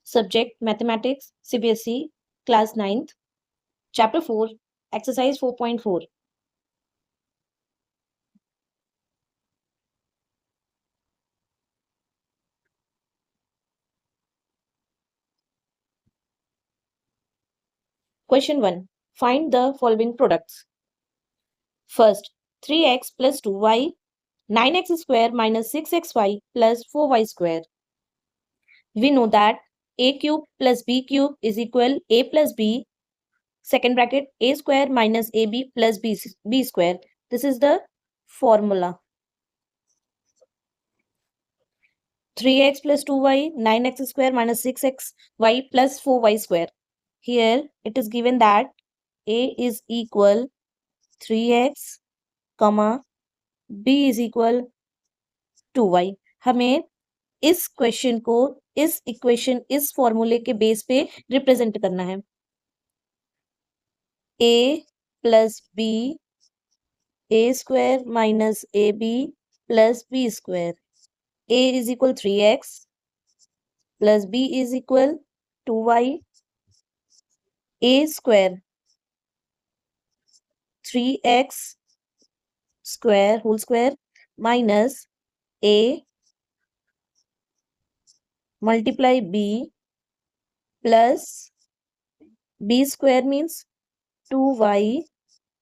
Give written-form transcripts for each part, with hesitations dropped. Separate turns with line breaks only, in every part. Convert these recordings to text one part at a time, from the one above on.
Subject Mathematics, CBSE, Class 9th, Chapter 4, Exercise 4.4. Question 1. Find the following products. First, 3x plus 2y, 9x square minus 6xy plus 4y square. We know that a cube plus b cube is equal a plus b, second bracket, a square minus ab plus b square. This is the formula. 3x plus 2y, 9x square minus 6xy plus 4y square. Here it is given that a is equal 3x, b is equal 2y. हमें इस question को इस equation इस फॉर्मूले के base पे represent करना है. a plus b, a square minus ab plus b square. a is equal 3x plus b is equal 2y. a square 3x square whole square minus a multiply b plus b square means 2y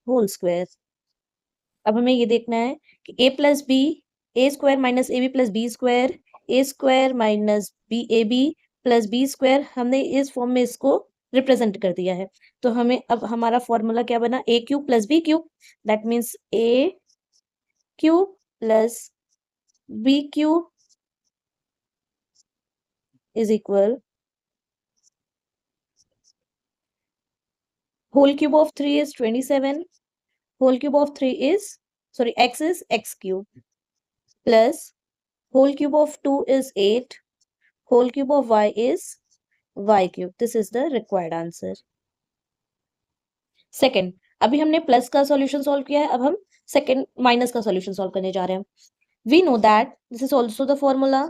whole square. अब हमें ये देखना है कि a plus B, A square minus A B plus B square, A square minus B A B plus B square, हमने इस form में इसको रिप्रेजेंट कर दिया है. तो हमें अब हमारा फॉर्मूला क्या बना, a cube plus B cube, that means a cube plus B cube is equal whole cube of 3 is 27, whole cube of 3 is, sorry, x is x cube, plus whole cube of 2 is 8, whole cube of y is y cube. This is the required answer. Second, अभी हमने plus का solution solve किया है, अब हम second minus का solution solve करने जा रहे हैं. We know that this is also the formula.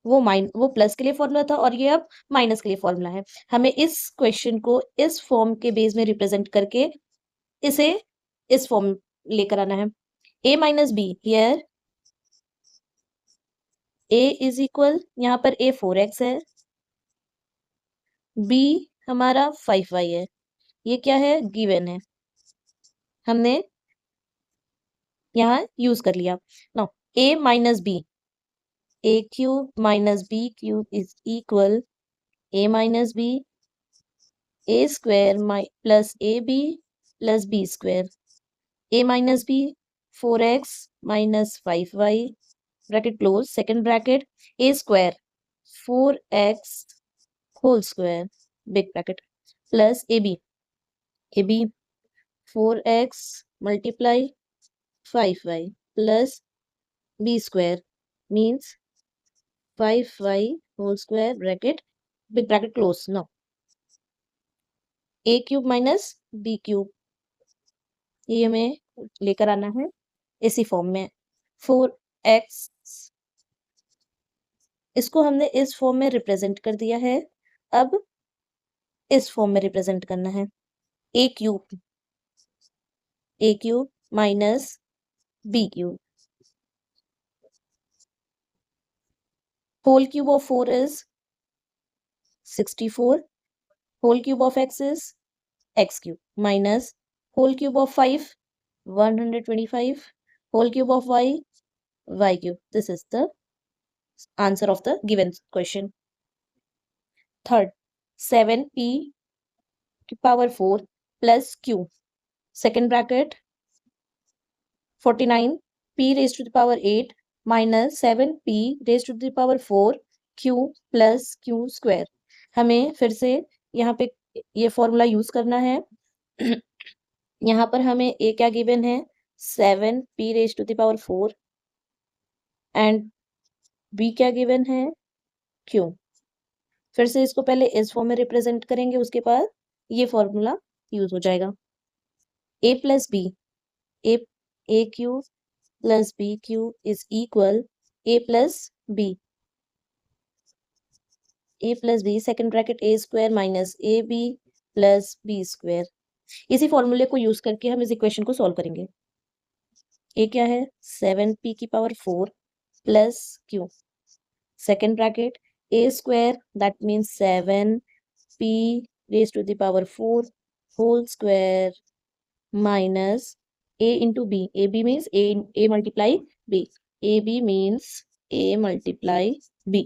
वो प्लस के लिए फॉर्मूला था और ये अब माइनस के लिए फॉर्मूला है. हमें इस क्वेश्चन को इस फॉर्म के बेस में रिप्रेजेंट करके इसे इस फॉर्म लेकर आना है. a minus B, here a is equal, यहाँ पर a 4x है, b हमारा 5y है. ये क्या है, गिवन है, हमने यहाँ यूज कर लिया. Now a minus B, a cube minus b cube is equal a minus B, a square plus A B plus B square. a minus B 4x minus 5y bracket close, second bracket, a square 4x whole square big bracket plus A B 4x multiply 5y plus b square means 5y whole square bracket big bracket close. Now a cube minus b cube, ये हमें लेकर आना है इसी form में. 4x, इसको हमने इस फॉर्म में रिप्रेजेंट कर दिया है, अब इस फॉर्म में रिप्रेजेंट करना है. a cube minus b cube, whole cube of 4 is 64, whole cube of x is x cube minus whole cube of 5 125, whole cube of y cube. This is the answer of the given question. Third, 7p power 4 plus q, second bracket, 49 p raised to the power 8 minus 7p raised to the power 4 q plus q square. हमें फिर से यहाँ पे ये formula use करना है. यहाँ पर हमें a क्या गिवन है, 7p raised to the power 4 and b क्या गिवन है, q. फिर से इसको पहले इस फॉर्म में रिप्रेजेंट करेंगे, उसके बाद ये फॉर्मूला यूज हो जाएगा. a plus B, a cube plus b cube is equal a plus b. A plus B second bracket A square minus A B plus B square. इसी फॉर्मूले को यूज करके हम इस इक्वेशन को सॉल्व करेंगे। ए क्या है 7p की power 4 plus Q second bracket A square that means 7p raise to the power 4 whole square minus a into b. ab means a multiply b. ab means a multiply b.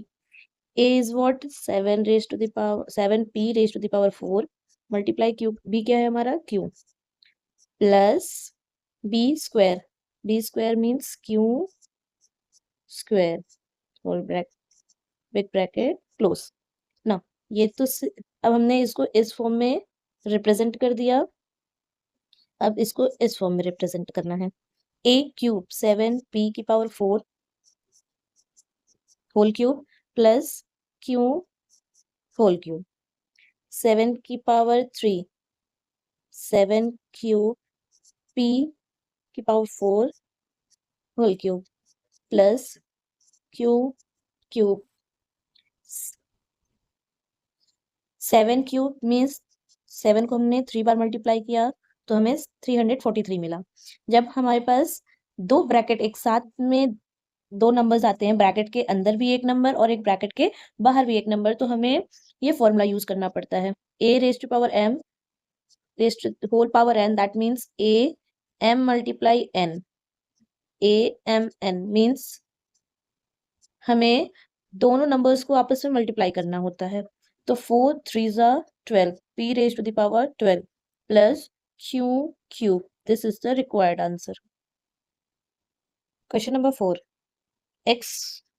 a is what 7 raised to the power 7p raised to the power 4 multiply q. b क्या है हमारा q plus b square. b square means q square whole bracket big bracket close. ना ये तो अब हमने इसको इस फॉर्म में रिप्रेजेंट कर दिया। अब इसको इस फॉर्म में रिप्रेजेंट करना है। a क्यूब 7p की power 4 whole cube plus q whole cube 7 की पावर 3 7 क्यूब p की power 4 whole cube plus q cube 7 cube means 7 को हमने 3 बार मल्टीप्लाई किया तो हमें 343 मिला। जब हमारे पास दो ब्रैकेट एक साथ में दो नंबर्स आते हैं, ब्रैकेट के अंदर भी एक नंबर और एक ब्रैकेट के बाहर भी एक नंबर, तो हमें ये फॉर्मूला यूज करना पड़ता है। a raise to power m raise to whole power n that means a m multiply n a m n means हमें दोनों नंबर्स को आपस में मल्टीप्लाई करना होता है। तो 4 3 12 p raise to the power 12 plus q cube. This is the required answer. Question number 4 x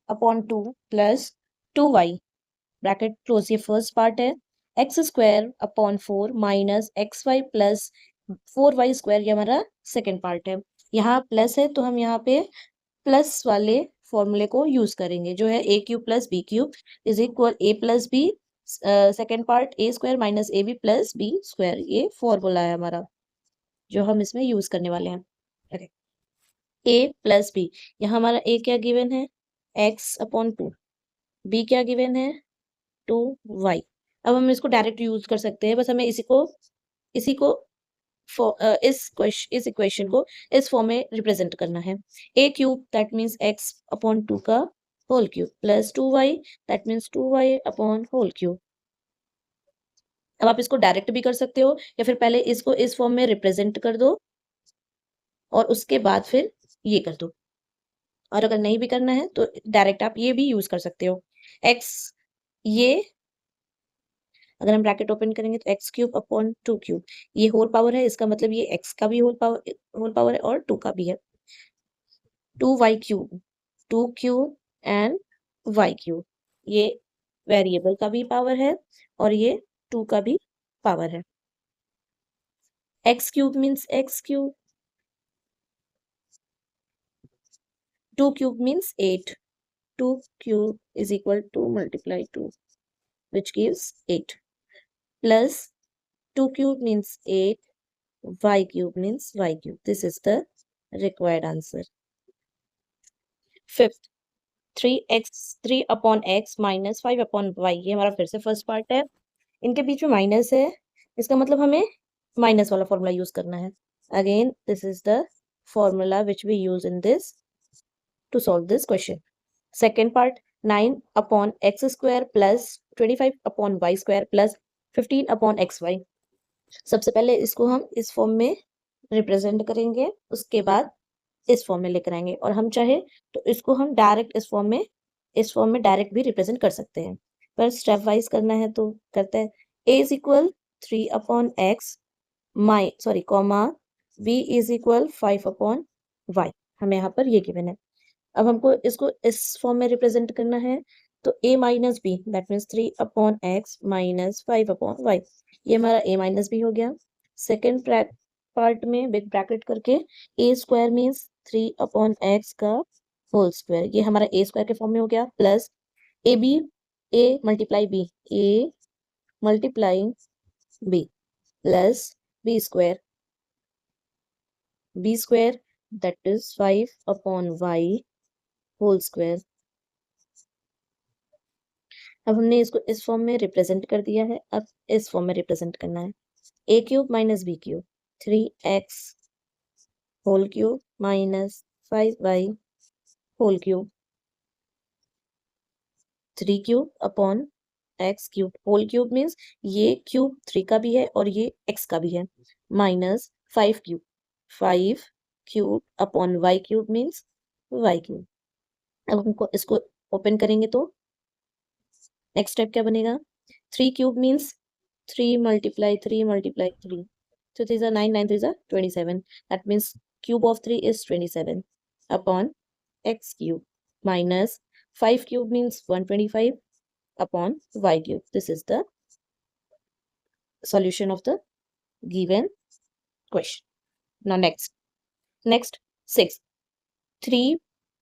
upon 2 plus 2y bracket close. ये फर्स्ट पार्ट है। X square upon 4 minus X Y plus 4y square, ये हमारा second part है। यहाँ plus है तो हम यहाँ पे प्लस वाले फॉर्मूले को यूज करेंगे जो है a cube plus B cube is equal a plus B second part a square minus A B plus B square. ये फॉर्मूला है हमारा जो हम इसमें यूज करने वाले हैं। okay. a प्लस बी, यहाँ हमारा a क्या गिवन है x अपॉन 2, b क्या गिवन है 2y। अब हम इसको डायरेक्ट यूज कर सकते हैं, बस हमें इसी को इस इक्वेशन को इस फॉर्म में रिप्रेजेंट करना है। a cube that means x upon 2 का whole cube plus 2y that means 2y upon whole cube. अब आप इसको डायरेक्ट भी कर सकते हो या फिर पहले इसको इस फॉर्म में रिप्रेजेंट कर दो और उसके बाद फिर ये कर दो, और अगर नहीं भी करना है तो डायरेक्ट आप ये भी यूज कर सकते हो। x ये अगर हम ब्रैकेट ओपन करेंगे तो एक्स क्यूब अपॉन 2 क्यूब, ये होल पावर है, इसका मतलब ये एक्स का भी होल पावर है और 2 का भी है। 2y cube 2 cube and y cube, ये वेरिएबल का भी पावर है और ये 2 का भी पावर है। X cube means x cube, 2 cube means 8, 2 cube is equal to multiply 2 which gives 8 plus 2 cube means 8, y cube means y cube. This is the required answer. Fifth, 3 upon x minus 5 upon y, ये हमारा फिर से first part है। इनके बीच में minus है, इसका मतलब हमें माइनस वाला फॉर्मूला यूज करना है। Again this is the formula which we use in this to solve this question. Second part 9 upon X square plus 25 upon Y square plus 15 upon X Y. सबसे पहले इसको हम इस फॉर्म में represent करेंगे, उसके बाद इस फॉर्म में लेकर आएंगे, और हम चाहे तो इसको हम डायरेक्ट इस फॉर्म में डायरेक्ट भी रिप्रेजेंट कर सकते हैं, पर स्टेप वाइज करना है तो करते हैं। a is equal 3 upon x comma v is equal 5 upon y, हमें यहाँ पर ये गिवन है। अब हमको इसको इस फॉर्म में रिप्रेजेंट करना है तो a minus B that means 3 upon X minus 5 upon Y, ये हमारा a माइनस बी हो गया। सेकेंड पार्ट में बिग ब्रैकेट करके a square means 3 upon x का होल स्क्वायर, ये हमारा a स्क्वायर के फॉर्म में हो गया, plus A B a multiply b plus b square that is 5 upon y whole square. अब हमने इसको इस फॉर्म में रिप्रेजेंट कर दिया है, अब इस फॉर्म में रिप्रेजेंट करना है। A cube minus B cube, 3x whole cube minus 5y whole cube, 3 cube upon x cube whole cube means ये क्यूब 3 का भी है और ये x का भी है, minus 5 cube upon y cube means y cube. अब हमको इसको ओपन करेंगे तो नेक्स्ट स्टेप क्या बनेगा, 3 cube means 3 × 3 × 3, so 3 are 9, 9 3 are 27, that means cube of 3 is 27 upon x cube minus 5 cube means 125 upon y cube. This is the solution of the given question. Now next 6, 3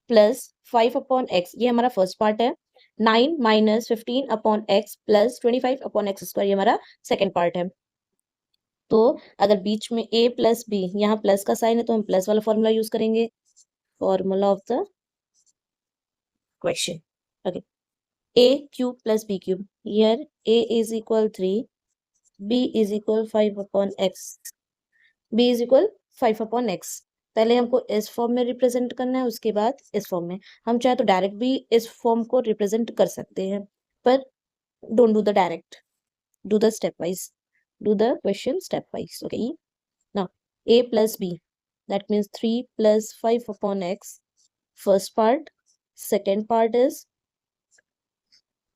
plus 5 upon x, ये हमारा first part है। 9 minus 15 upon x plus 25 upon x square, ये हमारा second part है। तो अगर बीच में a plus B, यहाँ प्लस का साइन है तो हम प्लस वाला फॉर्मूला यूज करेंगे, formula of the question. Okay, a cube plus b cube, here a is equal 3, b is equal 5 upon x, b is equal 5 upon x। पहले हमको इस फॉर्म में रिप्रेजेंट करना है, उसके बाद इस फॉर्म में। हम चाहे तो डायरेक्ट भी इस फॉर्म को रिप्रेजेंट कर सकते हैं, पर don't do the direct, do the step wise, do the question step wise. Okay, now a plus b, that means 3 plus 5 upon x, first part. Second part is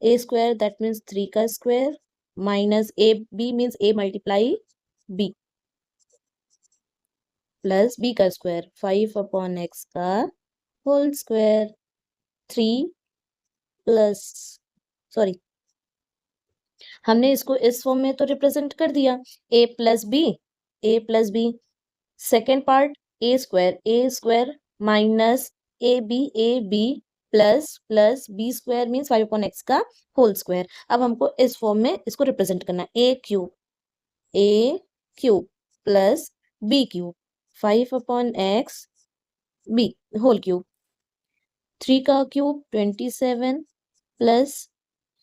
a square, that means 3 का square minus a, b means a multiply b plus b का square 5 upon x का whole square, 3 plus sorry हमने इसको इस form में तो represent कर दिया, a plus B. Second part a square minus A B plus B square means 5 upon x का होल स्क्वायर। अब हमको इस फॉर्म में इसको रिप्रेजेंट करना है, a cube plus B cube 5 upon x b whole cube, 3 का cube 27 plus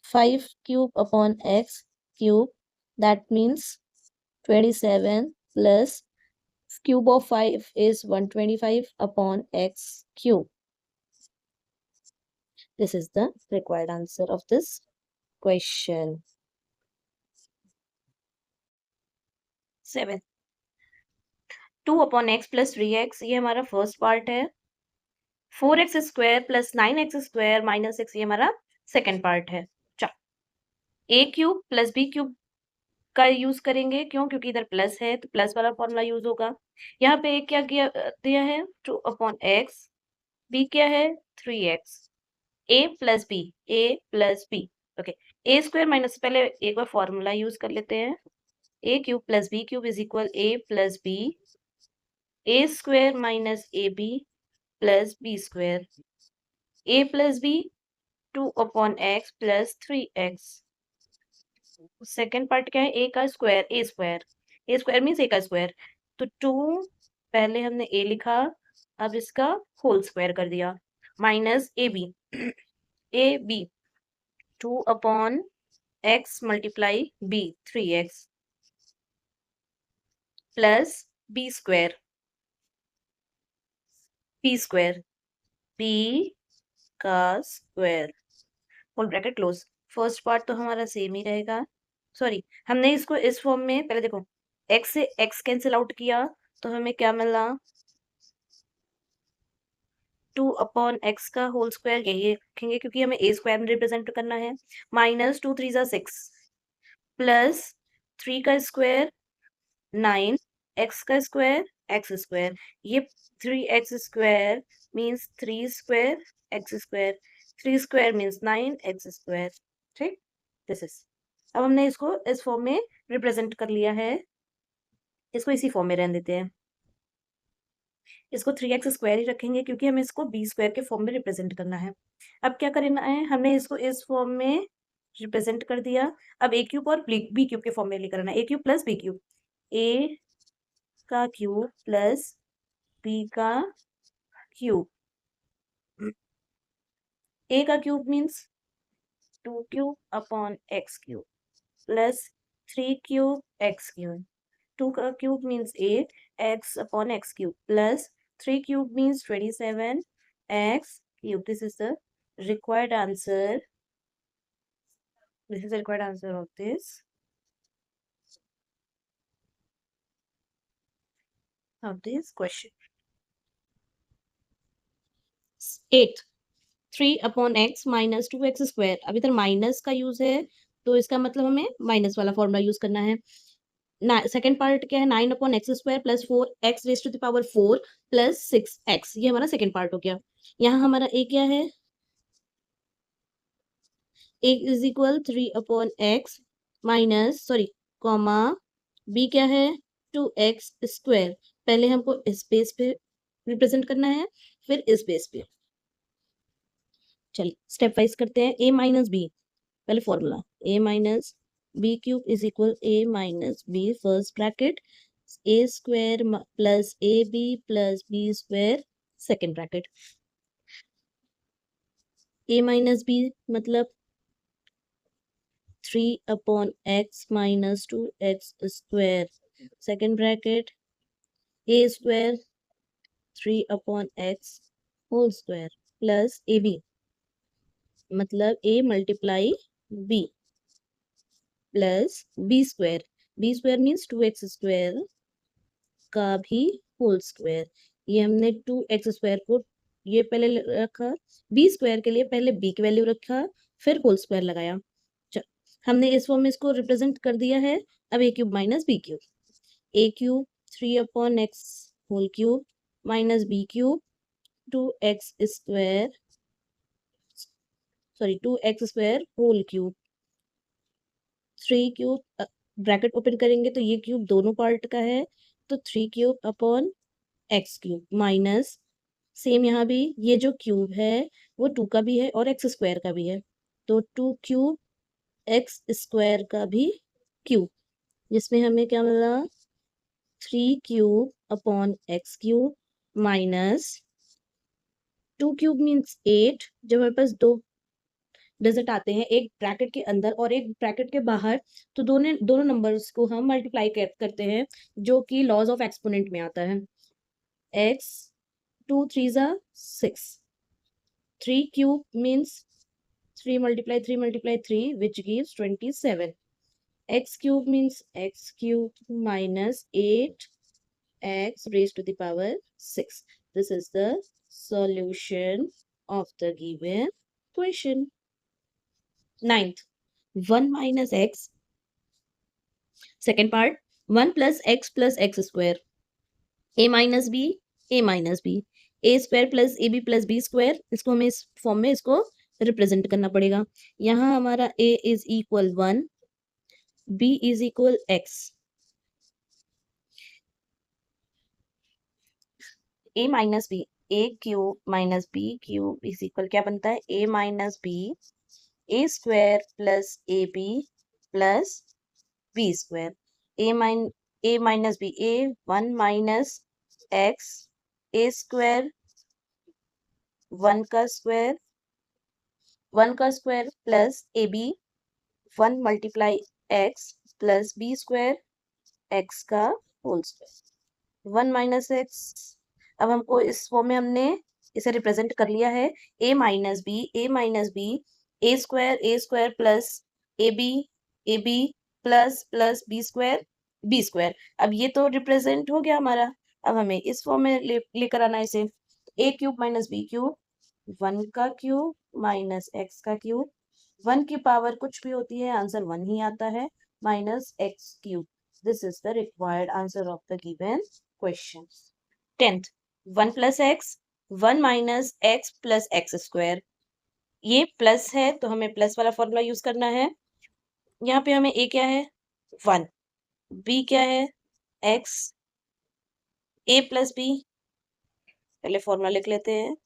5 cube upon x cube, that means 27 plus cube of 5 is 125 upon x cube. This is the required answer of this question. 7, 2 upon x plus 3x, ये हमारा first part है। 4x square plus 9x square minus x, ये हमारा second part है। A cube plus B cube का use करेंगे, क्यों? क्योंकि इधर प्लस है तो प्लस वाला फॉर्मूला यूज होगा। यहाँ पे एक क्या किया दिया है 2 अपॉन एक्स, बी क्या है 3x, a plus b. Okay, a square minus, पहले एक बार फॉर्मूला यूज कर लेते हैं। A cube plus B cube is equal a plus B, A square minus A B plus B square, a plus b 2 upon x plus 3x। Second part क्या है, ए square means ए का square, तो 2 पहले हमने ए लिखा, अब इसका होल स्क्वायर कर दिया, माइनस ए b 2 upon x multiply b 3x plus B square B का square whole bracket close. First part तो हमारा सेम ही रहेगा, सॉरी हमने इसको इस फॉर्म में, पहले देखो x से x कैंसिल आउट किया तो हमें क्या मिला 2 अपॉन एक्स का होल स्क्वायर, यही रखेंगे क्योंकि हमें ए स्क्वायर में रिप्रेजेंट करना है, माइनस 2 3 6 प्लस 3 का स्क्वायर 9, एक्स का स्क्वायर एक्स स्क्वायर, ये 3x square means 3 square x square, 3 square means 9x square. ठीक, दिस इज, अब हमने इसको इस फॉर्म में रिप्रेजेंट कर लिया है, इसको इसी फॉर्म में रहने देते हैं, इसको 3x स्क्वायर ही रखेंगे क्योंकि हमें इसको बी स्क्वायर के फॉर्म में रिप्रेजेंट करना है। अब क्या करना है, हमने इसको इस फॉर्म में रिप्रेजेंट कर दिया, अब ए क्यूब और बी क्यूब के फॉर्म में लेकर आना है, a cube plus B cube, ए का क्यूब प्लस बी का क्यूब, ए का cube means 2 cube upon x cube plus 3 cube x cube. 2 का cube means 8 x upon x cube plus 3 cube means 27 x cube. This is the required answer. This is the required answer of this question. 8 3 upon x minus 2x square. अब इधर minus का use है तो इसका मतलब हमें minus वाला formula use करना है. सेकेंड पार्ट क्या है 9 upon X square plus 4x raise to the power 4 plus 6x. ये हमारा सेकेंड पार्ट हो गया. यहाँ हमारा a क्या है, a is equal 3 upon X minus comma b क्या है 2x स्क्वायर. पहले हमको इस बेस पे रिप्रेजेंट करना है फिर इस बेस पे. चलिए स्टेप वाइज करते हैं. a माइनस बी, पहले formula a minus B cube is equal a minus B first bracket a square plus A B plus B square second bracket. a minus B मतलब 3 upon x minus 2x square second bracket a square 3 upon x whole square plus A B मतलब a multiply b plus B square. B square means 2x square का भी whole square. ये हमने 2x square को ये पहले रखा, B square के लिए पहले b की वैल्यू रखा फिर होल स्क्वायर लगाया. हमने इस फॉर्म में इसको रिप्रेजेंट कर दिया है. अब a cube minus B cube, a cube 3 upon x whole cube minus b cube 2x square 2x square whole cube. 3 cube bracket open करेंगे तो ये क्यूब दोनों पार्ट का है तो 3 cube upon x cube minus same यहाँ भी ये जो क्यूब है वो 2 का भी है और एक्स स्क्वायर का भी है तो 2 क्यूब एक्स स्क्वायर का भी क्यूब, जिसमें हमें क्या मिला 3 cube upon x cube minus 2 cube means 8. जब हमारे पास दो डिजिट आते हैं एक ब्रैकेट के अंदर और एक ब्रैकेट के बाहर तो दोनों दोनों नंबर्स को हम मल्टीप्लाई करते हैं जो कि लॉज ऑफ एक्सपोनेंट में आता है. x 2 3 जा 6, 3 cube means 3 multiply 3 multiply 3 which gives 27. x cube means x cube minus 8x raised to the power 6. This is the solution of the given question. 9th 1 minus x, second part 1 plus x square, a minus b a square plus ab plus b square. इसको हमें इस form में इसको represent करना पड़ेगा. यहाँ हमारा a is equal 1 b is equal x, a minus B a cube minus b cube is equal क्या बनता है a minus B a square plus A B plus B square. a minus B a 1 minus x a square 1 का square plus ए B 1 multiply x plus B square x का whole square 1 minus X. अब हमको इस form में हमने इसे represent कर लिया है a minus B A square plus A B plus plus B square. अब ये तो रिप्रेजेंट हो गया हमारा. अब हमें इस फॉर्म में लेकर आना इसे a cube minus B cube 1 का क्यूब माइनस एक्स का क्यूब 1 की पावर कुछ भी होती है आंसर 1 ही आता है minus X cube. This is the required answer of the given question. 10th 1 plus x 1 minus x plus x square. ये प्लस है तो हमें प्लस वाला फॉर्मूला यूज करना है. यहाँ पे हमें a क्या है 1, b क्या है x, a प्लस b पहले फॉर्मूला लिख लेते हैं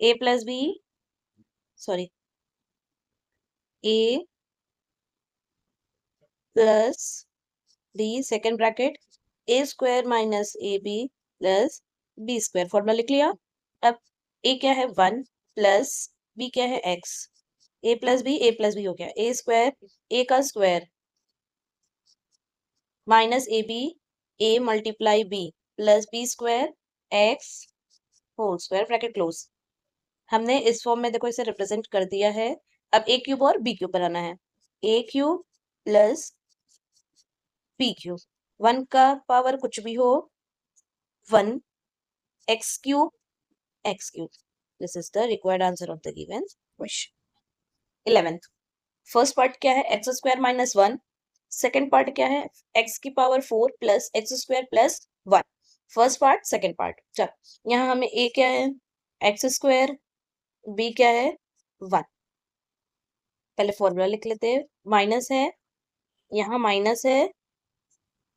a plus b a plus b second bracket a square minus A B plus B square. Formula लिख लिया. अब a क्या है 1 प्लस b क्या है x ए प्लस बी हो गया, ए स्क्वायर, ए का square minus A B, A multiply B plus B square X whole square bracket close. हमने इस फॉर्म में देखो इसे रिप्रेजेंट कर दिया है। अब ए क्यूब और बी क्यूब बनाना है। A cube plus B cube, 1 का पावर कुछ भी हो 1, x cube x cube. This is the required answer of the given question. 11th, first part क्या है, X square minus 1। Second part क्या है, एक्स की power 4 plus x square plus 1। First part second part. चल यहाँ हमें ए क्या है, एक्स स्क्वायर, बी क्या है 1। पहले फॉर्मूला लिख लेते हैं, माइनस है, यहाँ माइनस है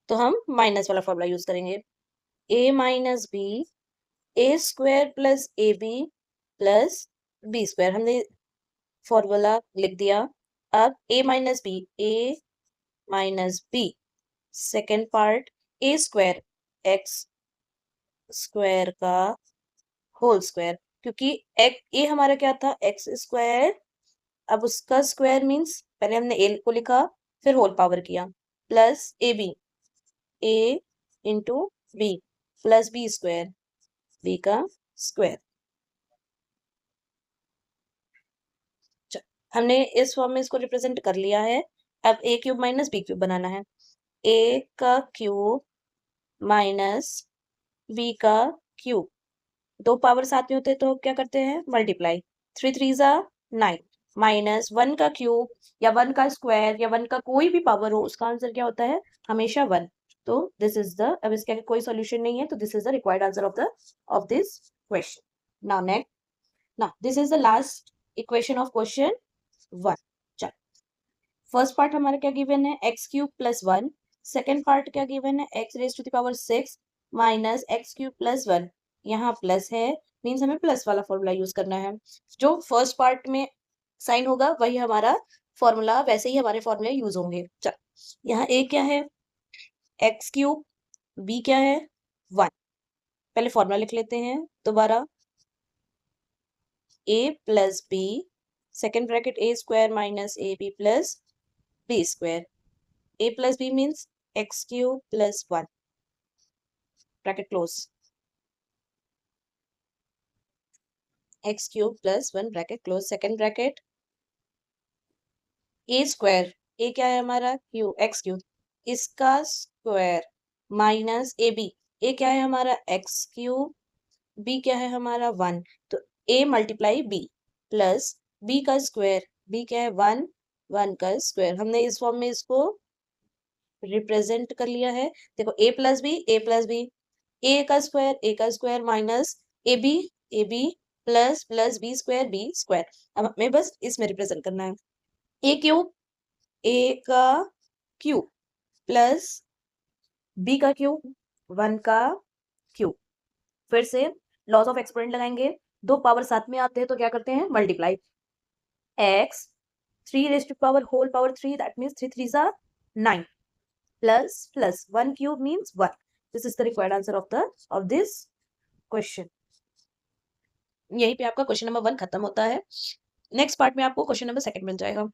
तो हम माइनस वाला फॉर्मूला यूज करेंगे। A minus B, A square plus A B plus B square, हमने फॉर्मूला लिख दिया। अब a minus b second part, a square x square का होल स्क्वायर, क्योंकि ए हमारा क्या था एक्स स्क्वायर, अब उसका स्क्वायर मीन्स पहले हमने ए को लिखा फिर होल पावर किया, plus A B, A into B plus B square, B का स्क्वायर। हमने इस फॉर्म में इसको रिप्रेजेंट कर लिया है। अब ए क्यूब माइनस बी क्यूब बनाना है। ए का क्यूब माइनस बी का क्यूब, दो पावर साथ में होते हैं तो क्या करते हैं मल्टीप्लाई, 3 3 जा 9, माइनस 1 का क्यूब या 1 का स्क्वायर या 1 का कोई भी पावर हो उसका आंसर क्या होता है हमेशा 1। तो दिस इज द, अब इसका कोई सॉल्यूशन नहीं है तो this is the required answer of this question. Now next, now this is the last equation of question 1। चल फर्स्ट पार्ट हमारा क्या गिवन है, X cube plus 1। Second part क्या गिवन है, X raise to the power 6 minus X cube plus 1। यहाँ plus है means हमें plus वाला फॉर्मूला यूज करना है। जो फर्स्ट पार्ट में साइन होगा वही हमारा फॉर्मूला, वैसे ही हमारे फॉर्मूले यूज होंगे। चल यहाँ ए क्या है एक्स क्यूब, बी क्या है 1। पहले फॉर्मूला लिख लेते हैं दोबारा, a plus B second bracket A square minus A B plus B square, a plus b means x cube plus 1 bracket close, x cube plus 1 bracket close, second bracket a square, a क्या है हमारा q x cube, इसका square minus ए B, ए क्या है हमारा x cube, b क्या है हमारा 1, तो a multiply b plus b का स्क्वायर, b क्या है 1, 1 का स्क्वायर। हमने इस फॉर्म में इसको रिप्रेजेंट कर लिया है। देखो ए प्लस बी ए का square minus A B plus plus B square. अब हमें बस इसमें रिप्रेजेंट करना है, ए क्यूब, ए का क्यूब प्लस बी का क्यूब 1 का क्यूब। फिर से लॉस ऑफ एक्सपोनेंट लगाएंगे, दो पावर साथ में आते हैं तो क्या करते हैं multiply, x 3 raise to power whole power 3 that means 3 3 जा 9 plus plus 1 cube means 1. This is the required answer of this question. यहीं पे आपका क्वेश्चन नंबर 1 खत्म होता है। नेक्स्ट पार्ट में आपको क्वेश्चन नंबर 2 मिल जाएगा।